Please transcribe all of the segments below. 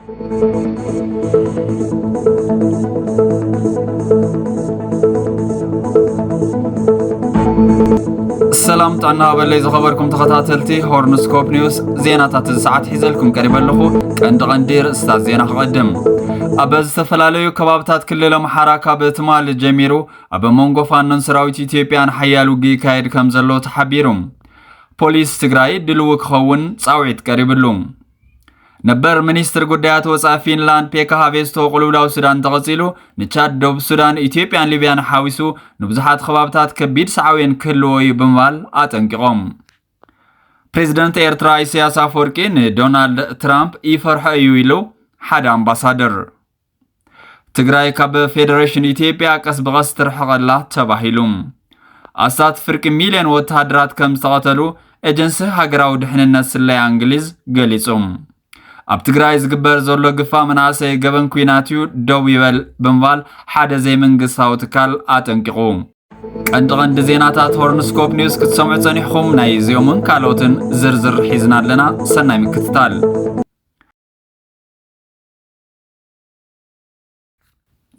السلام طعنا باللي زخبركم تخطاتلتي هورنسكوب نيوز زيناتات الساعات حيزلكم قريبا لخو كندغندير استاذ زينا قدم أبز تفلاليو كبابتات كلهم حراكة بتمال جميرو أبا مونغو فانن سراويت إثيوبيان حيالو جي كايد كمزلو تحبيرهم بوليس تግራይ ድልው ክኸውን ጻውዒት ቀሪብሉም ነበር ሚኒስትር ጉዳያት ወጻኢ ፊንላንድ ፔካ ሃቬስቶ ቁልውላው ሱዳን ተቀጺሉ ንቻድ ደቡብ ሱዳን ኢትዮጵያን ሊቢያን ሓዊሱ ንብዙሓት ከባብታት ከቢድ ሰዓዊን ክህልወዩ ብምባል አጠንቂቆም ፕሬዝዳንት ኤርትራ ኢሳያስ አፈወርቂ ዶናልድ ትራምፕ ይፈርሑ እዩ ኢሉ ሓደ አምባሳደር ትግራይ ካብ ፌደሬሽን ኢትዮጵያ ቀስ በቀስ ትርሕቀላ ተባሂሉም አሳት ፍርቅ ሚሊዮን ወታደራት ከም ዝተቀተሉ ኤጀንሲ ሃገራዊ ድሕንነት ስለያ እንግሊዝ ገሊጹም ኣብ ትግራይ ዝግበር ዘሎ ግፋ መናእሰይ ገበን ኩናትዩ ደው ይበል ብምባል ሓደ ዘይመንግስታዊ ትካል አጠንቂቁ ቀንዲ ዜናታት ሆርንስኮፕ ኒውስ ክትሰምዑ ጸኒሕኩም ናይ ዚዮምን ካልኦትን ዝርዝር ሒዝና ኣለና ሰናይ ምክትታል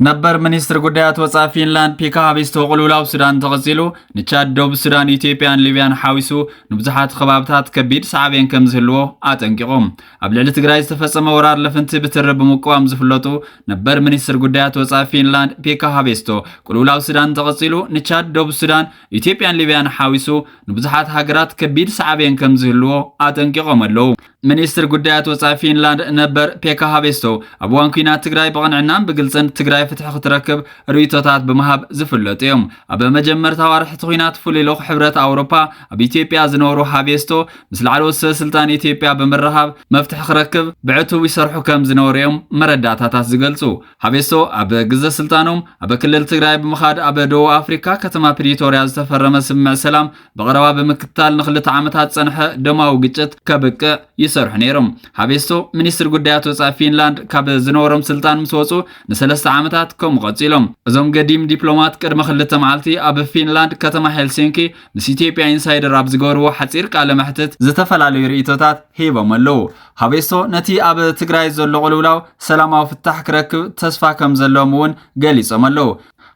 ነበር ሚኒስትር ጉዳያት ወጻኢ ፊንላንድ ፔካ ሃቬስቶ ቁልውላው ሱዳን ተቀጺሉ ንቻድ ደቡብ ሱዳን ኢትዮጵያን ሊቢያን ሓዊሱ ንብዙሓት ከባብታት ከቢድ ሰዓብን ከም ዝህልዎ አጠንቂቆም ኣብ ልዕሊ ትግራይ ዝተፈጸመ ወራር ለፍንቲ ብትርብ ምቋም ዝፍለጡ ነበር ሚኒስትር ጉዳያት ወጻኢ ፊንላንድ ፔካ ሃቬስቶ ቁልውላው ሱዳን ተቀጺሉ ንቻድ ደቡብ ሱዳን ኢትዮጵያን ሊቢያን ሓዊሱ ንብዙሓት ሃገራት ከቢድ ሰዓብን ከም ዝህልዎ አጠንቂቆም ኣለው ሚኒስትር ጉዳያት ወጻኢ ፊንላንድ ነበር ፔካ ሃቬስቶ ኣብ እዋን ኩናት ትግራይ ብቕንዕናን ብግልጽን ትግራይ ፍትሕ ክትረክብ ርኢቶታት ብምሃብ ዝፍለጡ እዮም ኣብ መጀመርታ ዋርሕቲ ኩናት ፍሉይ ልኡኽ ሕብረት ኣውሮፓ ኣብ ኢትዮጵያ ዝነበሩ ሃቬስቶ ምስ ላዕለዎት ሰበስልጣን ኢትዮጵያ ብምርኻብ መፍትሒ ክረክብ ብዕቱብ ይሰርሑ ከም ዝነበሩ እዮም መረዳእታታት ዝገልጹ ሃቬስቶ ኣብ ግዜ ስልጣኖም ኣብ ክልል ትግራይ ብምኻድ ኣብ ደቡብ ኣፍሪካ ከተማ ፕሪቶሪያ ዝተፈረመ ስምምዕ ሰላም ብቐረባ ብምክትታል ንኽልተ ዓመታት ጸንሐ ደማዊ ግጭት ከብቅዕ ይሰርሑ ነይሮም ሃቬስቶ ሚኒስትር ጉዳያት ወጻኢ ፊንላንድ ካብ ዝነበሮም ስልጣን ምስ ወጹ ንሰለስተ ዓመታት ከም ቀጺሎም እዞም ገዲም ዲፕሎማት ቅድመ ክልተ መዓልቲ ኣብ ፊንላንድ ከተማ ሄልሲንኪ ምስ ኢትዮጵያ ኢንሳይደር ኣብ ዝገበርዎ ሓጺር ቃለ መሕትት ዝተፈላለዩ ርኢቶታት ሂቦም ኣለው ሃቬስቶ ነቲ ኣብ ትግራይ ዘሎ ቁልውላው ሰላማዊ ፍታሕ ክረክብ ተስፋ ከም ዘለዎም እውን ገሊጾም ኣለው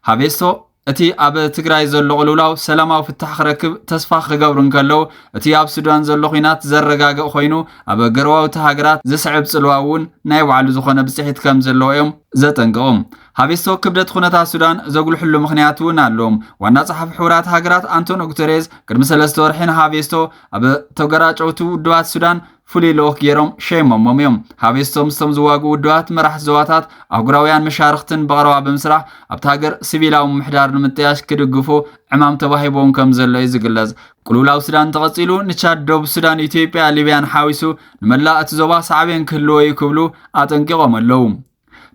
ሃቬስቶ እቲ ኣብ ትግራይ ዘሎ ቁልውላው ሰላማዊ ፍታሕ ክረክብ ተስፋ ክገብሩ እንከለው እቲ ኣብ ሱዳን ዘሎ ኩናት ዘረጋግእ ኮይኑ ኣብ ገረባውቲ ሃገራት ዝስዕብ ጽልዋ እውን ናይ ባዕሉ ዝኾነ ብጽሒት ከም ዘለዎ እዮም ዘጠንቅቖም ሃቬስቶ ክብደት ኩነታት ሱዳን ዘጉልሕሉ ምኽንያት እውን ኣለዎም ዋና ጸሓፊ ሕቡራት ሃገራት አንቶኒዮ ጉተሬዝ ቅድሚ 3 ወርሒ ሃቬስቶ ኣብ ተገራጨውቱ ውድባት ሱዳን ፍሉይ ልኡኽ ገይሮም ሸይሞሞም እዮም ሃቬስቶ ምስቶም ዝዋግኡ ውድባት መራሕቲ ዞባታት ኣህጉራውያን መሻርክትን በቐረባ ብምስራሕ ኣብቲ ሃገር ሲቪላዊ ምምሕዳር ንምጥያሽ ክድግፉ ዕማም ተባሂቦም ከም ዘሎ እዩ ዝግለጽ ቁልውላው ሱዳን ተቐጺሉ ንቻድ ደቡብ ሱዳን ኢትዮጵያ ሊቢያን ሓዊሱ ንመላእ እቲ ዞባ ሳዕቤን ክህልዎ እዩ ክብሉ አጠንቂቖም ኣለው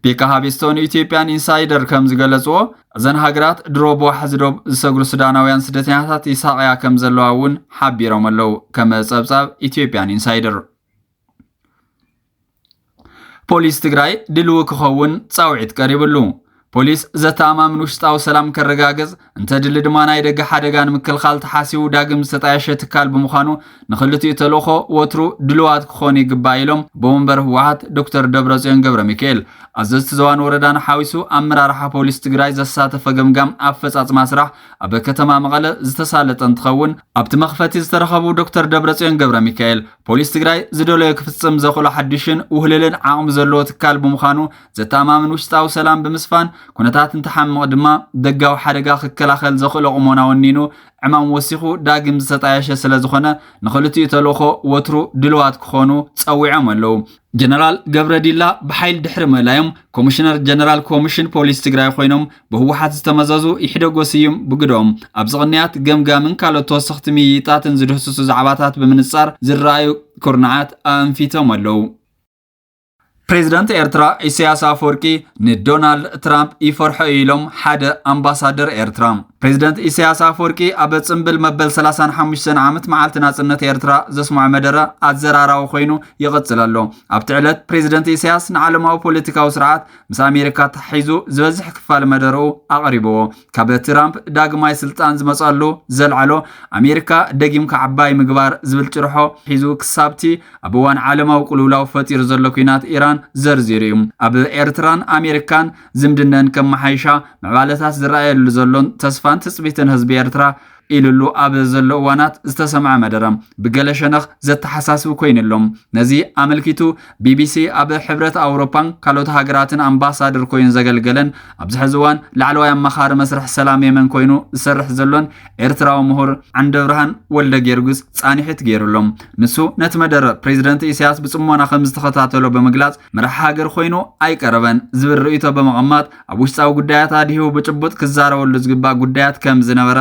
ፔካ ሃቬስቶ ንኢትዮጵያን ኢንሳይደር ከም ዝገለጽዎ እዘን ሃገራት ድሮ ብዋሕዚ ዶብ ዝሰግሩ ሱዳናውያን ስደተኛታት ይሳቅያ ከም ዘለዋ እውን ሓቢሮም ኣለው ከም ጸብጻብ ኢትዮጵያን ኢንሳይደር ፖሊስ ትግራይ ድልው ክኸውን ጻውዒት ቀሪብሉ ፖሊስ ዘተኣማምን ውሽጣዊ ሰላም ከረጋግጽ እንተድሊ ድማ ናይ ደገ ሓደጋን ምክልኻል ተሓሲቡ ዳግም ዝተጣየሸ ትካል ብምዃኑ ንኽልቲኡ ተልእኾ ወትሩ ድልዋት ክኾን ይግባእ ኢሎም ብወንበር ህወሓት ዶክተር ደብረጽዮን ገብረ ሚካኤል ኣዘዝቲ ዞባን ወረዳን ሓዊሱ ኣመራርሓ ፖሊስ ትግራይ ዘሳተፈ ገምጋም ኣፈጻጽማ ስራሕ ኣብ ከተማ መቐለ ዝተሳለጠ እንትኸውን ኣብቲ መኽፈቲ ዝተረኸቡ ዶክተር ደብረጽዮን ገብረ ሚካኤል ፖሊስ ትግራይ ዝደለዮ ክፍጽም ዘኽእሎ ሓድሽን ውህልልን ዓቕሚ ዘለዎ ትካል ብምዃኑ ዘተኣማምን ውሽጣዊ ሰላም ብምስፋን ኩነታት እንተሓምቕ ድማ ደጋዊ ሓደጋ ክከላኸል ዘኽእሎ ቁመና ወኒኑ ዕማም ወሲኹ ዳግም ዝተጣየሸ ስለ ዝኾነ ንኽልቲኡ ተልእኾ ወትሩ ድልዋት ክኾኑ ጸዊዖም ኣለው ጀነራል ገብረዲላ ብሓይል ድሕሪ መላዮም ኮሚሽነር ጀነራል ኮሚሽን ፖሊስ ትግራይ ኮይኖም ብህወሓት ዝተመዘዙ ይሕደጎ ስዩም ብግዶም ኣብ ዝቕንያት ገምጋምን ካልኦት ተወሰኽቲ ምይይጣትን ዝድህስሱ ዛዕባታት ብምንጻር ዝረኣዩ ኩርናዓት ኣንፊቶም ኣለው ፕሬዝዳንት ኤርትራ ኢሳያስ አፈወርቂ ንዶናልድ ትራምፕ ይፈርሑ ኢሎም ሓደ አምባሳደር ኤርትራ ፕሬዚደንት ኢሳያስ አፈወርቂ ኣብ ጽምብል መበል 35 ዓመት መዓልቲ ናጽነት ኤርትራ ዘስማዕ መደረ ኣዘራራዊ ኮይኑ ይቕጽል ኣሎ። ኣብቲ ዕለት ፕሬዚደንት ኢሳያስ ንዓለማዊ ፖለቲካዊ ስርዓት ምስ ኣሜሪካ ተሓሒዙ ዝበዝሕ ክፋል መደረኡ ኣቕሪብዎ። ካብ ትራምፕ ዳግማይ ስልጣን ዝመጸሉ ዘልዓሎ ኣሜሪካ ደጊምካ ዓባይ ምግባር ዝብል ጭርሖ ሒዙ ክሳብቲ ኣብ እዋን ዓለማዊ ቁልውላው ፈጢሩ ዘሎ ኩናት ኢራን ዘርዚሩ እዩ። ኣብ ኤርትራን ኣሜሪካን ዝምድነን ከመሓይሻ ምዕባለታት ዝረኣየሉ ዘሎን ተስፋን ትጽቢትን ህዝቢ ኤርትራ ኢሉሉ ኣብ ዘሎ እዋናት ዝተሰምዐ መደረ ብገለ ሸነኽ ዘተሓሳስቡ ኮይኑሎም ነዚ ኣመልኪቱ ቢቢሲ ኣብ ሕብረት ኣውሮፓን ካልኦት ሃገራትን ኣምባሳደር ኮይኑ ዘገልገለን ኣብዚ ሕዚ እዋን ላዕለዋይ ኣማኻሪ መስርሕ ሰላም የመን ኮይኑ ዝሰርሕ ዘሎን ኤርትራዊ ምሁር ዓንደብርሃን ወልደ ጌርግስ ጻኒሕት ገይሩሎም ንሱ ነቲ መደረ ፕሬዚደንት ኢሳያስ ብጽሞና ከም ዝተኸታተሎ ብምግላጽ መራሒ ሃገር ኮይኑ ኣይቀረበን ዝብል ርእይቶ በመቐማጥ ኣብ ውሽጣዊ ጉዳያት ኣድሂቡ ብጭቡጥ ክዛረበሉ ዝግባእ ጉዳያት ከም ዝነበረ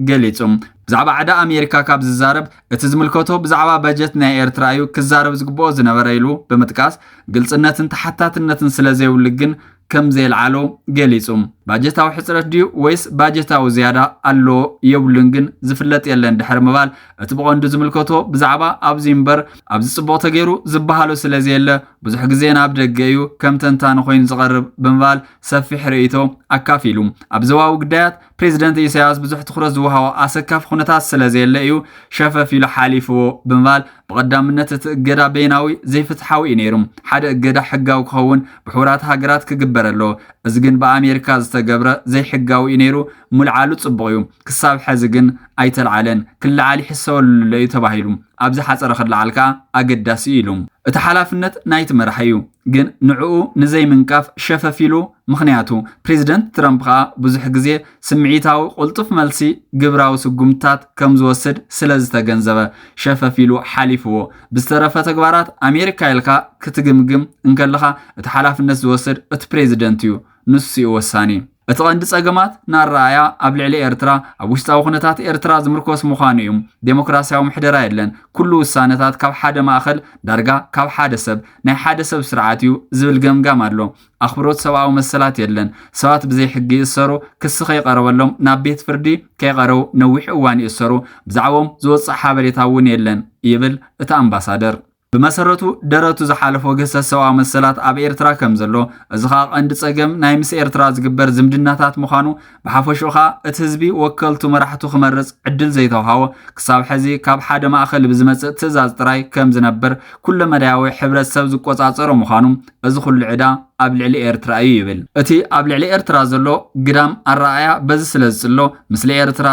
ገሊጹም ብዛዕባ ዓዳ ኣሜሪካ ካብ ዝዛረብ እቲ ዝምልከቶ ብዛዕባ በጀት ናይ ኤርትራ እዩ ክዛረብ ዝግብኦ ዝነበረ ኢሉ ብምጥቃስ ግልጽነትን ተሓታትነትን ስለ ዘይብሉ ግን ከም ዘልዓሎ ገሊጹ ባጀታዊ ሕጽረት ድዩ ወይስ ባጀታዊ ዝያዳ ኣሎ የብሉን ግን ዝፍለጥ የለን ድሕር ምባል እቲ ብቐንዱ ዝምልከቶ ብዛዕባ ኣብዚ እምበር ኣብዚ ጽቡቕ ተገይሩ ዝበሃሉ ስለዘየለ ብዙሕ ግዜ ናብ ደገ እዩ ከም ተንታኒ ኮይኑ ዝቐርብ ብምባል ሰፊሕ ርእይቶ ኣካፊሉ ኣብ ዞባዊ ጉዳያት ፕሬዚደንት ኢሳያስ ብዙሕ ትኹረት ዝወሃቦ ኣሰካፍ ኩነታት ስለዘየለ እዩ ሸፈፍ ኢሉ ሓሊፍዎ ብምባል ብቐዳምነት እቲ እገዳ በይናዊ ዘይፍትሓዊ እዩ ነይሩ ሓደ እገዳ ሕጋዊ ክኸውን ብሕቡራት ሃገራት ክግበር ኣሎ እዚ ግን ብኣሜሪካ ዝተገብረ ዘይሕጋዊ እዩ ነይሩ ሙልዓሉ ጽቡቕ እዩ ክሳብ ሕዚ ግን ኣይተልዓለን ክልዓል ይሕሰበሉ እዩ ተባሂሉ ኣብዚ ሓፀረ ክልዓልካ ኣገዳሲ ኢሉ እቲ ሓላፍነት ናይቲ መራሒ እዩ ግን ንዕኡ ንዘይምንቃፍ ሸፈፍ ኢሉ ምኽንያቱ ፕሬዚደንት ትራምፕ ከዓ ብዙሕ ግዜ ስምዒታዊ ቁልጡፍ መልሲ ግብራዊ ስጉምታት ከም ዝወስድ ስለ ዝተገንዘበ ሸፈፍ ኢሉ ሓሊፍዎ ብዝተረፈ ተግባራት ኣሜሪካ ኢልካ ክትግምግም እንከለኻ እቲ ሓላፍነት ዝወስድ እቲ ፕሬዚደንት እዩ ንሱ እዩ ወሳኒ እቲ ቀንዲ ጸገማት ናራእያ ኣብ ልዕሊ ኤርትራ ኣብ ውሽጣዊ ኩነታት ኤርትራ ዝምርኮስ ምዃኑ እዩ ዴሞክራሲያዊ ምሕደራ የለን ኩሉ ውሳነታት ካብ ሓደ ማእኸል ዳርጋ ካብ ሓደ ሰብ ናይ ሓደ ሰብ ስርዓት እዩ ዝብል ገምጋም ኣሎ ኣኽብሮት ሰብኣዊ መሰላት የለን ሰባት ብዘይ ሕጊ ይእሰሩ ክሲ ከይቀረበሎም ናብ ቤት ፍርዲ ከይቀረቡ ነዊሕ እዋን ይእሰሩ ብዛዕቦም ዝወፅእ ሓበሬታ እውን የለን ይብል እቲ ኣምባሳደር ብመሰረቱ ደረቱ ዝሓለፎ ገሰስ ሰብኣዊ መሰላት ኣብ ኤርትራ ከም ዘሎ እዚ ኸ ቀንዲ ጸገም ናይ ምስ ኤርትራ ዝግበር ዝምድናታት ምዃኑ ብሓፈሹ ኸ እቲ ህዝቢ ወከልቱ መራሕቱ ክመርጽ ዕድል ዘይተውሃቦ ክሳብ ሕዚ ካብ ሓደ ማእኸል ብዝመጽእ ትእዛዝ ጥራይ ከም ዝነበር ኩሉ መዳያዊ ሕብረተሰብ ዝቆጻጸሮ ምዃኑ እዚ ኩሉ ዕዳ ኣብ ልዕሊ ኤርትራ እዩ ይብል እቲ ኣብ ልዕሊ ኤርትራ ዘሎ ግዳም ኣረኣያ በዚ ስለ ዝጽሎ ምስሊ ኤርትራ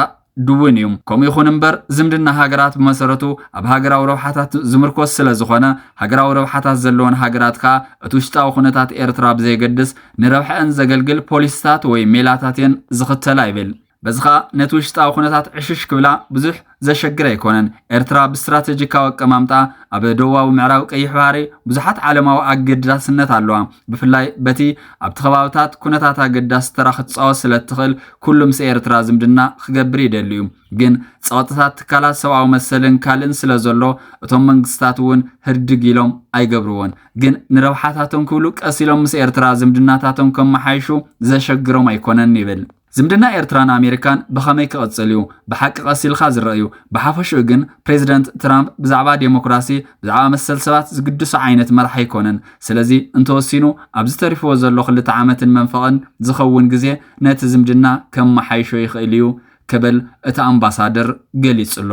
ድውን እዩ ከምኡ ይኹን እምበር ዝምድና ሃገራት ብመሰረቱ ኣብ ሃገራዊ ረብሓታት ዝምርኮስ ስለ ዝኾነ ሃገራዊ ረብሓታት ዘለዎን ሃገራት ከዓ እቲ ውሽጣዊ ኩነታት ኤርትራ ብዘይገድስ ንረብሐአን ዘገልግል ፖሊስታት ወይ ሜላታትን ዝኽተላ ይብል በዚ ከዓ ነቲ ውሽጣዊ ኩነታት ዕሽሽ ክብላ ብዙሕ ዘሸግር ኣይኮነን ኤርትራ ብስትራቴጂካዊ ኣቀማምጣ ኣብ ደቡባዊ ምዕራብ ቀይሕ ባሕሪ ብዙሓት ዓለማዊ ኣገዳስነት ኣለዋ ብፍላይ በቲ ኣብቲ ከባቢታት ኩነታት ኣገዳሲ ተራ ክትፃወት ስለ እትኽእል ኩሉ ምስ ኤርትራ ዝምድና ክገብር ይደሊ እዩ ግን ፀወታታት ትካላት ሰብኣዊ መሰልን ካልእን ስለ ዘሎ እቶም መንግስታት እውን ህድግ ኢሎም ኣይገብርዎን ግን ንረብሓታቶም ክብሉ ቀሲሎም ምስ ኤርትራ ዝምድናታቶም ከመሓይሹ ዘሸግሮም ኣይኮነን ይብል ዝምድና ኤርትራን ኣሜሪካን ብኸመይ ክቕጽል እዩ ብሓቂ ቀሲልካ ዝረአዩ ብሓፈሽኡ ግን ፕሬዚደንት ትራምፕ ብዛዕባ ዴሞክራሲ ብዛዕባ መሰል ሰባት ዝግድሱ ዓይነት መራሒ ኣይኮነን ስለዚ እንተወሲኑ ኣብ ዝተሪፍዎ ዘሎ 2 ዓመትን መንፈቕን ዝኸውን ግዜ ነቲ ዝምድና ከመሓይሾ ይኽእል እዩ ክብል እቲ ኣምባሳደር ገሊጹሎ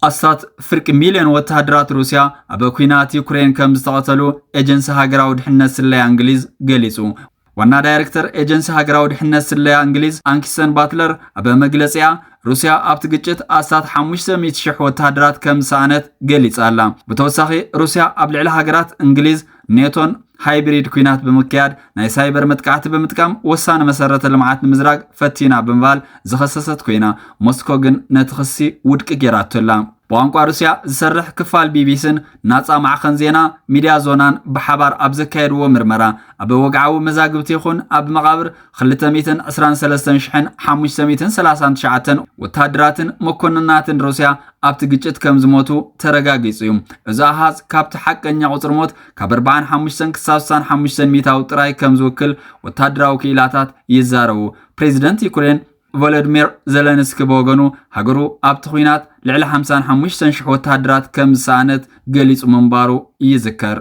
ኣስታት ፍርቂ ሚልዮን ወተሃደራት ሩስያ ኣብ ኩናት ዩክሬን ከም ዝተቐተሉ ኤጀንሲ ሃገራዊ ድሕነት ስለያ እንግሊዝ ገሊጹ ዋና ዳይሬክተር ኤጀንሲ ሃገራዊ ድሕነት ስለያ እንግሊዝ አንኪሰን ባትለር ኣብ መግለጺያ ሩስያ ኣብቲ ግጭት ኣስታት 500,000 ወተሃደራት ከም ሰኣነት ገሊጻ ኣላ ብተወሳኺ ሩስያ ኣብ ልዕሊ ሃገራት እንግሊዝ ኔቶን ሃይብሪድ ኩናት ብምክያድ ናይ ሳይበር መጥቃዕቲ ብምጥቃም ወሳነ መሰረተ ልምዓት ንምዝራግ ፈቲና ብምባል ዝኸሰሰት ኮይና ሞስኮ ግን ነቲ ክሲ ውድቂ ገይራቶላ በቋንቋ ሩስያ ዝሰርሕ ክፋል ቢቢስን ናጻ ማዕኸን ዜና ሚድያ ዞናን ብሓባር ኣብ ዘካየድዎ ምርመራ ኣብ ወግዓዊ መዛግብቲ ይኹን ኣብ መቓብር 223539 ወታደራትን መኮንናትን ሩስያ ኣብቲ ግጭት ከም ዝሞቱ ተረጋጊጹ እዩ። እዚ ኣሃዝ ካብቲ ሓቀኛ ቁፅሪ ሞት ካብ 45 ክሳብ 65 ሚታዊ ጥራይ ከም ዝውክል ወታደራዊ ክኢላታት ይዛረቡ። ፕሬዚደንት ዩክሬን ቮሎዲሚር ዘለንስኪ በወገኑ ሃገሩ ኣብቲ ኩናት ልዕሊ 55,000 ወታደራት ከም ዝሰኣነት ገሊጹ ምንባሩ ይዝከር።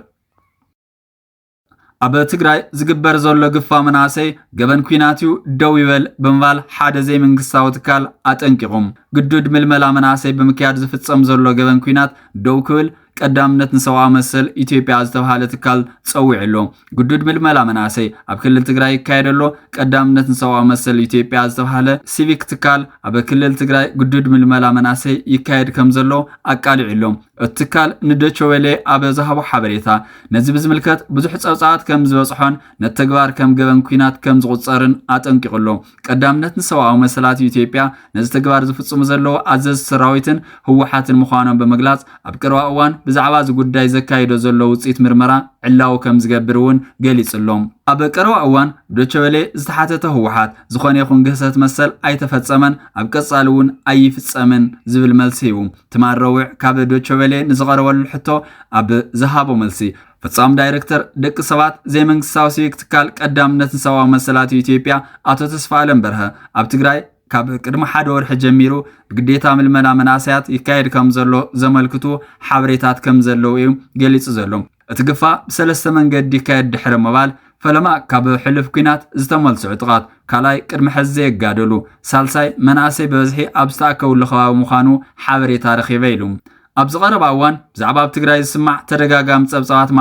ኣብ ትግራይ ዝግበር ዘሎ ግፋ መናእሰይ ገበን ኩናት እዩ ደው ይበል ብምባል ሓደ ዘይመንግስታዊ ትካል ኣጠንቂቖም ግዱድ ምልመላ መናእሰይ ብምክያድ ዝፍጸም ዘሎ ገበን ኩናት ደው ክብል ቀዳምነት ንሰብኣዊ መሰል ኢትዮጵያ ዝተባሃለ ትካል ፀዊዕሎ ግዱድ ምልመላ መናእሰይ ኣብ ክልል ትግራይ ይካየደሎ ቀዳምነት ንሰብኣዊ መሰል ኢትዮጵያ ዝተባሃለ ሲቪክ ትካል ኣብ ክልል ትግራይ ግዱድ ምልመላ መናእሰይ ይካየድ ከም ዘሎ ኣቃሊዕሎም እትካል ንዶቼ ዌለ ኣብ ዝሃቦ ሓበሬታ ነዚ ብዝምልከት ብዙሕ ፀብፃባት ከም ዝበፅሖን ነተግባር ከም ገበን ኩናት ከም ዝቁፀርን ኣጠንቂቕሎ ቀዳምነት ንሰብኣዊ መሰላት ኢትዮጵያ ነዚ ተግባር ዝፍጽሙ ዘለዎ ኣዘዝ ሰራዊትን ህወሓትን ምዃኖም ብምግላጽ ኣብ ቀረባ እዋን ብዛዕባ እዚ ጉዳይ ዘካይዶ ዘሎ ውፅኢት ምርመራ ዕላው ከም ዝገብር እውን ገሊጽሎም ኣብ ቀረባ እዋን ዶቼ ዌለ ዝተሓተተ ህወሓት ዝኾነ ይኹን ግህሰት መሰል ኣይተፈጸመን ኣብ ቀጻሊ እውን ኣይፍጸምን ዝብል መልሲ ሂቡ ትማረውዕ ካብ ዶቼ ዌለ ንዝቐረበሉ ሕቶ ኣብ ዝሃቦ መልሲ ፍጻም ዳይሬክተር ደቂ ሰባት ዘይመንግስታዊ ሲቪክ ትካል ቀዳምነት ንሰብኣዊ መሰላት ኢትዮጵያ ኣቶ ተስፋኣለም በርሀ ኣብ ትግራይ ካብ ቅድሚ ሓደ ወርሒ ጀሚሩ ብግዴታ ምልመላ መናእሰያት ይካየድ ከም ዘሎ ዘመልክቱ ሓበሬታት ከም ዘለው እዩ ገሊጹ ዘሎ እቲ ግፋእ ብሰለስተ መንገዲ ይካየድ ድሕሪ ምባል ፈለማ ካብ ሕልፍ ኩናት ዝተመልስዑ ጥቃት ካልኣይ ቅድሚ ሕዚ የጋደሉ ሳልሳይ መናእሰይ በዝሒ ኣብ ዝተኣከቡሉ ከባቢ ምዃኑ ሓበሬታ ረኺበ ኢሉ ኣብ ዝቐረባ እዋን ብዛዕባ ኣብ ትግራይ ዝስማዕ ተደጋጋሚ ፀብፃባት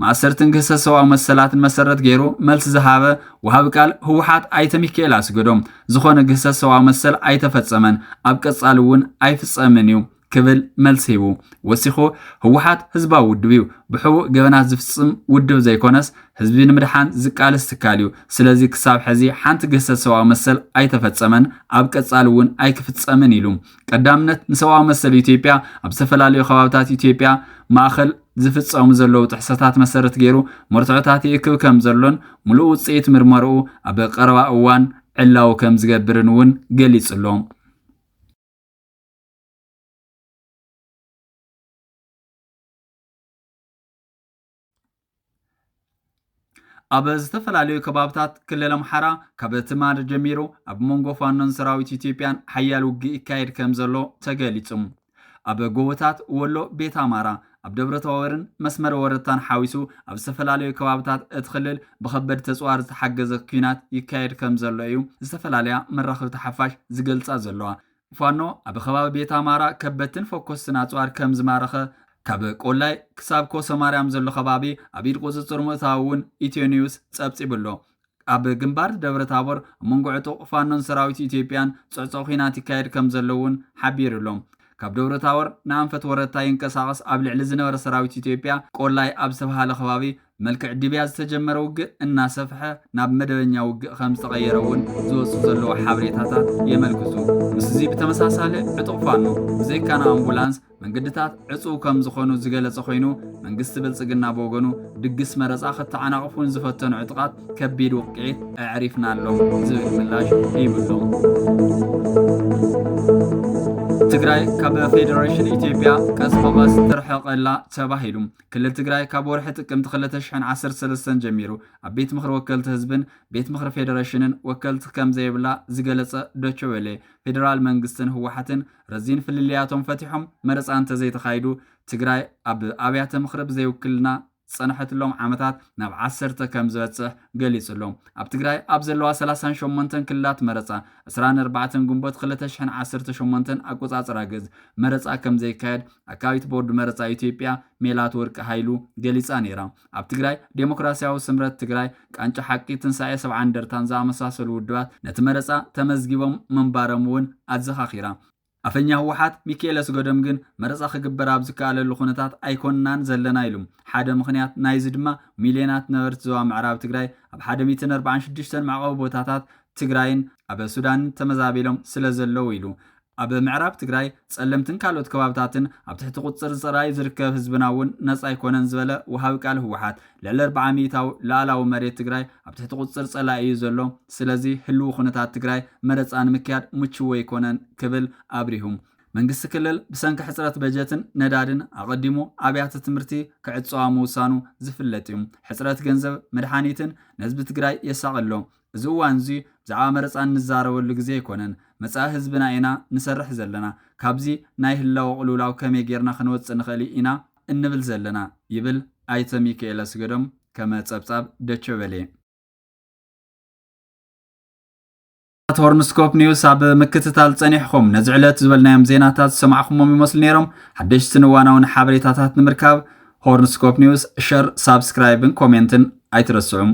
ማእሰርትን ግህሰት ሰብኣዊ መሰላትን መሰረት ገይሩ መልሲ ዝሃበ ወሃቢ ቃል ህወሓት ኣይተ ሚካኤል ኣስገዶም ዝኾነ ግህሰት ሰብኣዊ መሰል ኣይተፈጸመን ኣብ ቀጻሊ እውን ኣይፍጸምን እዩ ክብል መልሲ ሂቡ ወሲኹ ህወሓት ህዝባዊ ውድብ እዩ ብሕቡእ ገበናት ዝፍጽም ውድብ ዘይኮነስ ህዝቢ ንምድሓን ዝቃልስ ትካል እዩ ስለዚ ክሳብ ሕዚ ሓንቲ ግህሰት ሰብኣዊ መሰል ኣይተፈጸመን ኣብ ቀጻሊ እውን ኣይክፍጸምን ኢሉ ቀዳምነት ንሰብኣዊ መሰል ኢትዮጵያ ኣብ ዝተፈላለዩ ከባቢታት ኢትዮጵያ ማእኸል ዝፍጸሙ ዘለዉ ጥሕሰታት መሰረት ገይሩ መርትዖታት ይእክብ ከም ዘሎን ሙሉእ ውፅኢት ምርመርኡ ኣብ ቀረባ እዋን ዕላው ከም ዝገብርን እውን ገሊጹሎም ኣብ ዝተፈላለዩ ከባቢታት ክልል ኣምሓራ ካብ ትማድ ጀሚሩ ኣብ መንጎ ፋኖን ሰራዊት ኢትዮጵያን ሓያል ውግእ ይካየድ ከም ዘሎ ተገሊጹ ኣብ ጎቦታት ወሎ ቤት ኣማራ ኣብ ደብረ ታቦርን መስመር ወረታን ሓዊሱ ኣብ ዝተፈላለዩ ከባቢታት እትክልል ብከበድ ተፅዋር ዝተሓገዘ ኩናት ይካየድ ከም ዘሎ እዩ ዝተፈላለያ መራኸብቲ ሓፋሽ ዝገልጻ ዘለዋ ፋኖ ኣብ ከባቢ ቤት ኣማራ ከበድትን ፎኮስትን ኣፅዋር ከም ዝማረኸ ካብ ቆላይ ክሳብ ኮሶ ማርያም ዘሎ ከባቢ ኣብ ኢድ ቁፅፅር ምእታው እውን ኢትዮ ኒውስ ጸብጺብሎ ኣብ ግንባር ደብረ ታቦር መንጎ ዕጡቕ ፋኖን ሰራዊት ኢትዮጵያን ጽዕጽዕ ኩናት ይካየድ ከም ዘሎ እውን ሓቢሩሎም ካብ ደብረ ታቦር ንኣንፈት ወረታ ይንቀሳቐስ ኣብ ልዕሊ ዝነበረ ሰራዊት ኢትዮጵያ ቆላይ ኣብ ዝተባሃለ ከባቢ መልክዕ ዲብያ ዝተጀመረ ውግእ እናሰፍሐ ናብ መደበኛ ውግእ ከም ዝተቐየረ እውን ዝወፁ ዘለዎ ሓበሬታታት የመልክቱ ምስዚ ብተመሳሳሊ ዕጡቕ ፋኖ ብዘይካና ኣምቡላንስ መንገድታት ዕፁብ ከም ዝኾኑ ዝገለጸ ኮይኑ መንግስቲ ብልጽግና በወገኑ ድግስ መረፃ ከተዓናቕፉን ዝፈተኑ ዕጡቓት ከቢድ ውቅዒት ኣዕሪፍና ኣሎም ዝብል ምላሽ ይብሎም ትግራይ ካብ ፌደሬሽን ኢትዮጵያ ቀስ በቀስ ትርሕቐላ ተባሂሉ ክልል ትግራይ ካብ ወርሒ ጥቅምቲ 2013 ጀሚሩ ኣብ ቤት ምክሪ ወከልቲ ህዝብን ቤት ምክሪ ፌደሬሽንን ወከልቲ ከም ዘይብላ ዝገለጸ ዶቼ ዌለ ፌደራል መንግስትን ህወሓትን ረዚን ፍልልያቶም ፈቲሖም መረፃ እንተዘይተኻይዱ ትግራይ ኣብ ኣብያተ ምክሪ ብዘይውክልና ፀንሐትሎም ዓመታት ናብ 10 ከም ዝበፅሕ ገሊጹሎም ኣብ ትግራይ ኣብ ዘለዋ 38 ክልላት መረፃ 24 ግንቦት 2018 ኣቆጻጽራ ገዝ መረፃ ከም ዘይካየድ ኣካባቢት ቦርድ መረፃ ኢትዮጵያ ሜላት ወርቂ ሃይሉ ገሊጻ ነይራ ኣብ ትግራይ ዴሞክራሲያዊ ስምረት ትግራይ ቃንጫ ሓቂ ትንሳኤ 70 እንደርታን ዝኣመሳሰሉ ውድባት ነቲ መረፃ ተመዝጊቦም መንባሮም እውን ኣዘኻኺራ ኣፈኛ ህወሓት ሚካኤል ኣስገዶም ግን መረፃ ክግበር ኣብ ዝከኣለሉ ኩነታት ኣይኮንናን ዘለና ኢሉ ሓደ ምኽንያት ናይዚ ድማ ሚልዮናት ነበርቲ ዞባ ምዕራብ ትግራይ ኣብ 146 መዕቆቢ ቦታታት ትግራይን ኣብ ሱዳንን ተመዛቢሎም ስለ ዘለው ኢሉ ኣብ ምዕራብ ትግራይ ጸለምትን ካልኦት ከባብታትን ኣብ ትሕቲ ቁጽር ጽራይ ዝርከብ ህዝብና እውን ነጻ ኣይኮነን ዝበለ ወሃቢ ቃል ህወሓት ልዕሊ 400 ሚእታዊ ላዕላዊ መሬት ትግራይ ኣብ ትሕቲ ቁጽር ጸላኢ እዩ ዘሎ ስለዚ ህልው ኩነታት ትግራይ መረጻ ንምክያድ ምችው ኣይኮነን ክብል ኣብሪሁም መንግስቲ ክልል ብሰንኪ ሕፅረት በጀትን ነዳድን ኣቐዲሙ ኣብያተ ትምህርቲ ክዕፅዋ ምውሳኑ ዝፍለጥ እዩ ሕፅረት ገንዘብ መድሓኒትን ንህዝቢ ትግራይ የሳቐሎ እዚ እዋን እዚ ብዛዕባ መረፃ እንዛረበሉ ግዜ ኣይኮነን መጻኢ ህዝብና ኢና ንሰርሕ ዘለና ካብዚ ናይ ህላው ቅልውላው ከመይ ጌርና ክንወፅእ ንኽእል ኢና እንብል ዘለና ይብል ኣይተ ሚካኤል ኣስገዶም ከመ ጸብጻብ ደቸ በለ ሆርንስኮፕ ኒውስ ኣብ ምክትታል ጸኒሕኩም ነዚ ዕለት ዝበልናዮም ዜናታት ሰማዕኹሞም ይመስሉ ነይሮም ሓደሽቲ ንዋናውን ሓበሬታታት ንምርካብ ሆርንስኮፕ ኒውስ ሸር ሳብስክራይብን ኮሜንትን ኣይትረስዑም